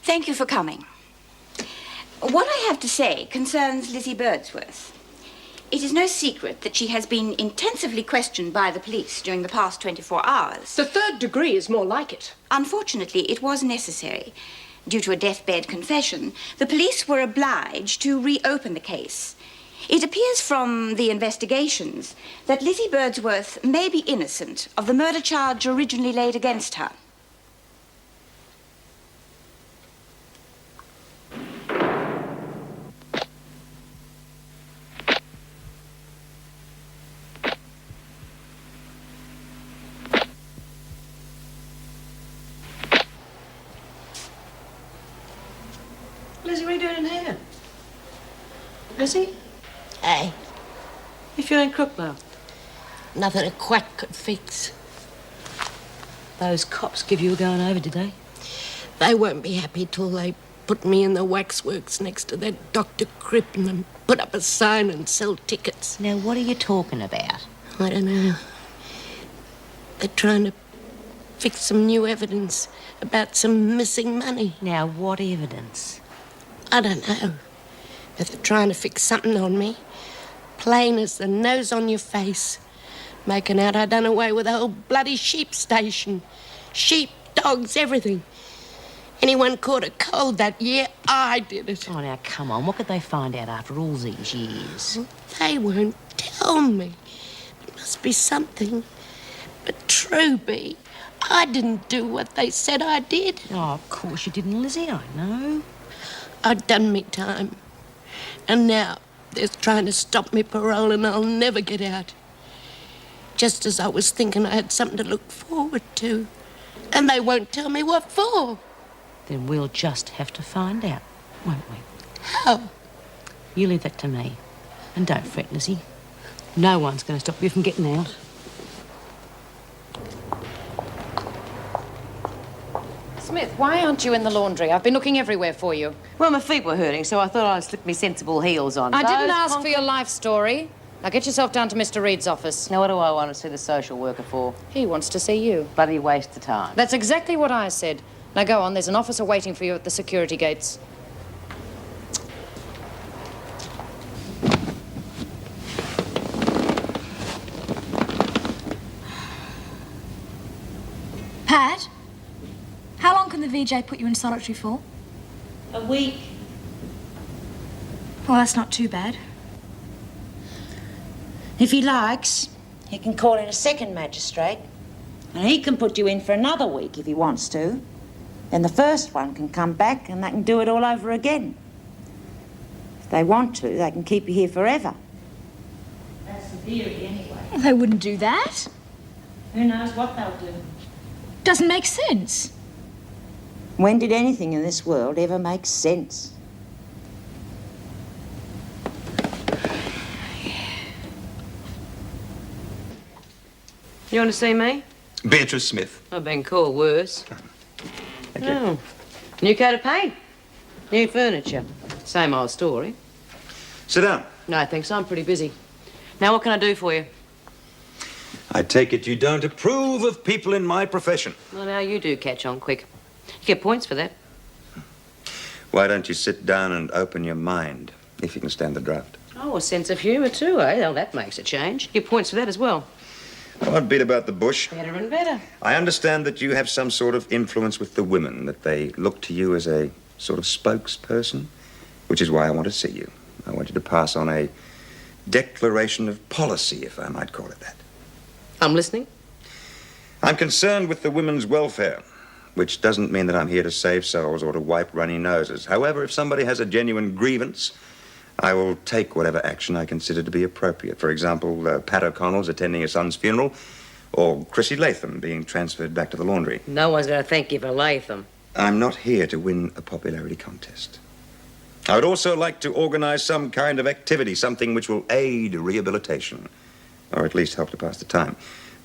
Thank you for coming. What I have to say concerns Lizzie Birdsworth. It is no secret that she has been intensively questioned by the police during the past 24 hours. The third degree is more like it. Unfortunately, it was necessary. Due to a deathbed confession, the police were obliged to reopen the case. It appears from the investigations that Lizzie Birdsworth may be innocent of the murder charge originally laid against her. Lizzie, what are you doing in here? Lizzie? Hey, You feeling crook now? nothing a quack could fix. Those cops give you a going over, did they? They won't be happy till they put me in the waxworks next to that Dr. Crippen and put up a sign and sell tickets. Now, what are you talking about? I don't know. They're trying to fix some new evidence about some missing money. Now, what evidence? I don't know. But they're trying to fix something on me. Plain as the nose on your face. Making out I done away with the whole bloody sheep station. Sheep, dogs, everything. Anyone caught a cold that year, I did it. Oh, now, come on. What could they find out after all these years? They won't tell me. There must be something. But true be, I didn't do what they said I did. Oh, of course you didn't, Lizzie. I know. I'd done me time. And now they're trying to stop me parole and I'll never get out. Just as I was thinking I had something to look forward to. And they won't tell me what for. Then we'll just have to find out, won't we? How? You leave that to me. And don't fret, Lizzie. No one's going to stop you from getting out. Smith, why aren't you in the laundry? I've been looking everywhere for you. Well, my feet were hurting, so I thought I'd slip me sensible heels on. I didn't ask for your life story. Now get yourself down to Mr. Reed's office. Now, what do I want to see the social worker for? He wants to see you. Bloody waste of time. That's exactly what I said. Now go on, there's an officer waiting for you at the security gates. Pat? How long can the VJ put you in solitary for? A week. Well, that's not too bad. If he likes, he can call in a second magistrate, and he can put you in for another week if he wants to. Then the first one can come back and they can do it all over again. If they want to, they can keep you here forever. That's the theory, anyway. Well, they wouldn't do that. Who knows what they'll do? Doesn't make sense. When did anything in this world ever make sense? You want to see me? Beatrice Smith. I've been called worse. Oh. New coat of paint. New furniture. Same old story. Sit down. No, thanks. I'm pretty busy. Now, what can I do for you? I take it you don't approve of people in my profession. Well, now you do catch on quick. You get points for that. Why don't you sit down and open your mind, if you can stand the draft? Oh, a sense of humour too, eh? Well, that makes a change. Get points for that as well. I won't beat about the bush. Better and better. I understand that you have some sort of influence with the women, that they look to you as a sort of spokesperson, which is why I want to see you. I want you to pass on a declaration of policy, if I might call it that. I'm listening. I'm concerned with the women's welfare, which doesn't mean that I'm here to save souls or to wipe runny noses. However, if somebody has a genuine grievance, I will take whatever action I consider to be appropriate. For example, Pat O'Connell's attending her son's funeral, or Chrissy Latham being transferred back to the laundry. No one's going to thank you for Latham. I'm not here to win a popularity contest. I would also like to organize some kind of activity, something which will aid rehabilitation, or at least help to pass the time.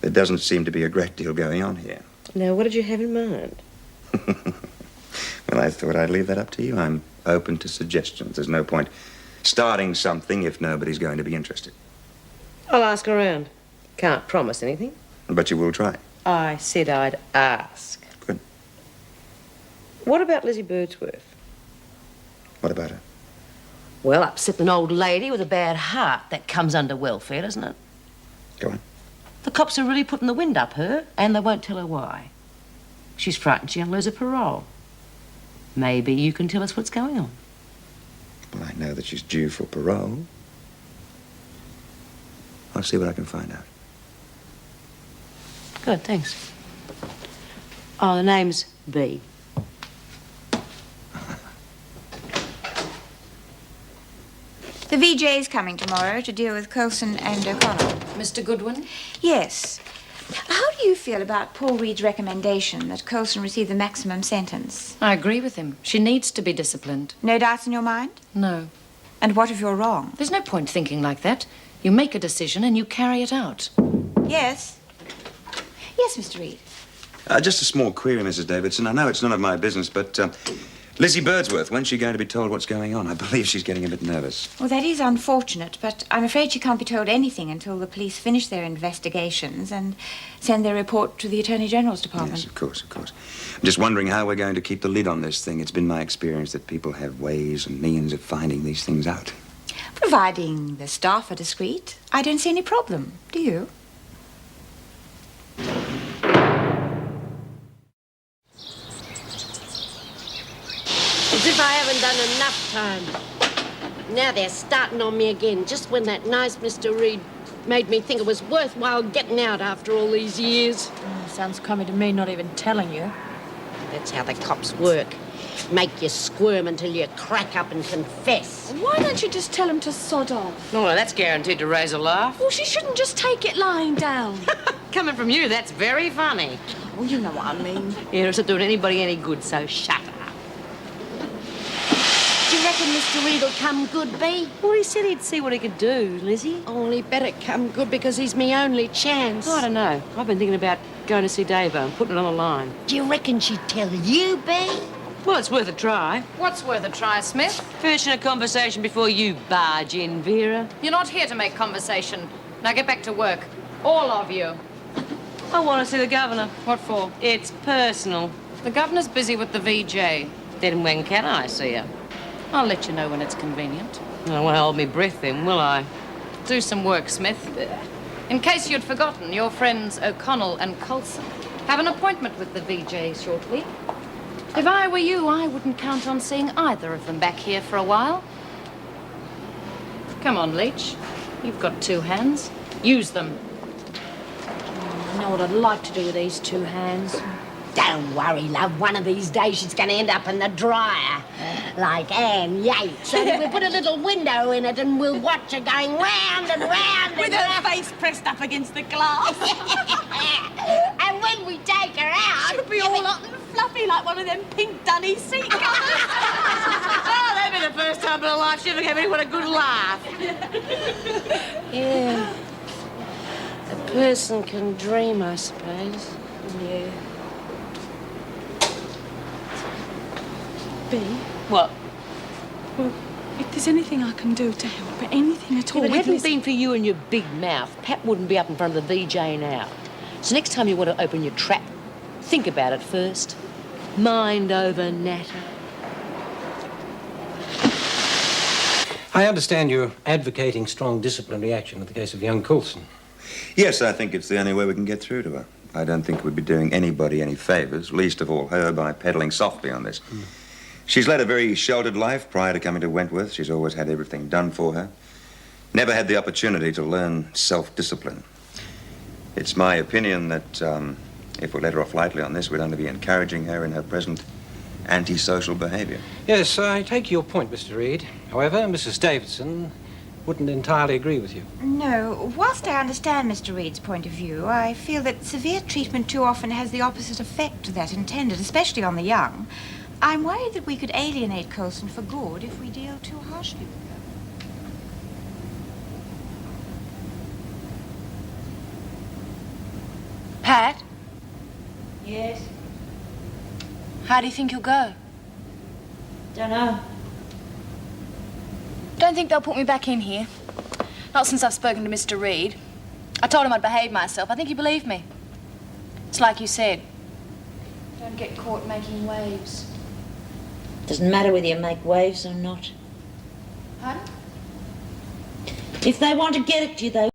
There doesn't seem to be a great deal going on here. Now, what did you have in mind? Well, I thought I'd leave that up to you. I'm open to suggestions. There's no point starting something if nobody's going to be interested. I'll ask around. Can't promise anything. But you will try. I said I'd ask. Good. What about Lizzie Birdsworth? What about her? Well, upset an old lady with a bad heart. That comes under welfare, doesn't it? Go on. The cops are really putting the wind up her, and they won't tell her why. She's frightened she'll lose her parole. Maybe you can tell us what's going on. Well, I know that she's due for parole. I'll see what I can find out. Good, thanks. Oh, the name's B. The VJ's coming tomorrow to deal with Coulson and O'Connell. Mr. Goodwin? Yes. How do you feel about Paul Reed's recommendation that Coulson receive the maximum sentence? I agree with him. She needs to be disciplined. No doubts in your mind? No. And what if you're wrong? There's no point thinking like that. You make a decision and you carry it out. Yes. Yes, Mr. Reed. Just a small query, Mrs. Davidson. I know it's none of my business, but Lizzie Birdsworth, when's she going to be told what's going on? I believe she's getting a bit nervous. Well, that is unfortunate, but I'm afraid she can't be told anything until the police finish their investigations and send their report to the Attorney General's Department. Yes, of course, of course. I'm just wondering how we're going to keep the lid on this thing. It's been my experience that people have ways and means of finding these things out. Providing the staff are discreet, I don't see any problem, do you? As if I haven't done enough time. Now they're starting on me again, just when that nice Mr. Reed made me think it was worthwhile getting out after all these years. Sounds crummy to me, not even telling you. That's how the cops work. Make you squirm until you crack up and confess. Why don't you just tell him to sod off? Oh, well, that's guaranteed to raise a laugh. Well, she shouldn't just take it lying down. Coming from you, that's very funny. Well, you know what I mean. Yeah, it's not doing anybody any good, so shut up. Do you reckon Mr. Reed will come good, B? Well, he said he'd see what he could do, Lizzie. Oh, he better come good because he's my only chance. I don't know. I've been thinking about going to see Davo and putting it on the line. Do you reckon she'd tell you, B? Well, it's worth a try. What's worth a try, Smith? Finishing a conversation before you barge in, Vera. You're not here to make conversation. Now get back to work. All of you. I want to see the governor. What for? It's personal. The governor's busy with the VJ. Then when can I see her? I'll let you know when it's convenient. I won't hold me breath then, will I? Do some work, Smith. In case you'd forgotten, your friends O'Connell and Coulson have an appointment with the VJ shortly. If I were you, I wouldn't count on seeing either of them back here for a while. Come on, Leach. You've got two hands. Use them. I know what I'd like to do with these two hands. Don't worry, love. One of these days she's going to end up in the dryer, like Anne Yates. And we'll put a little window in it and we'll watch her going round and round. With her face pressed up against the glass. And when we take her out... She'll be all up and fluffy like one of them pink dunny seat covers. Oh, that'd be the first time in her life she ever gave anyone a good laugh. Yeah. A person can dream, I suppose. Yeah. B, What? well, if there's anything I can do to help, anything at all... If it with hadn't Liz- been for you and your big mouth, Pat wouldn't be up in front of the VJ now. So next time you want to open your trap, think about it first. Mind over natter. I understand you're advocating strong disciplinary action in the case of young Coulson. Yes, I think it's the only way we can get through to her. I don't think we'd be doing anybody any favours, least of all her, by peddling softly on this. She's led a very sheltered life prior to coming to Wentworth. She's always had everything done for her. Never had the opportunity to learn self-discipline. It's my opinion that if we let her off lightly on this, we'd only be encouraging her in her present antisocial behaviour. Yes, I take your point, Mr. Reed. However, Mrs. Davidson wouldn't entirely agree with you. No. Whilst I understand Mr. Reed's point of view, I feel that severe treatment too often has the opposite effect to that intended, especially on the young. I'm worried that we could alienate Coulson for good if we deal too harshly with her. Pat, Yes? how do you think you'll go? Dunno. Don't think they'll put me back in here. Not since I've spoken to Mr. Reed. I told him I'd behave myself. I think he believed me. It's like you said. Don't get caught making waves. Doesn't matter whether you make waves or not. Pardon? If they want to get at you, they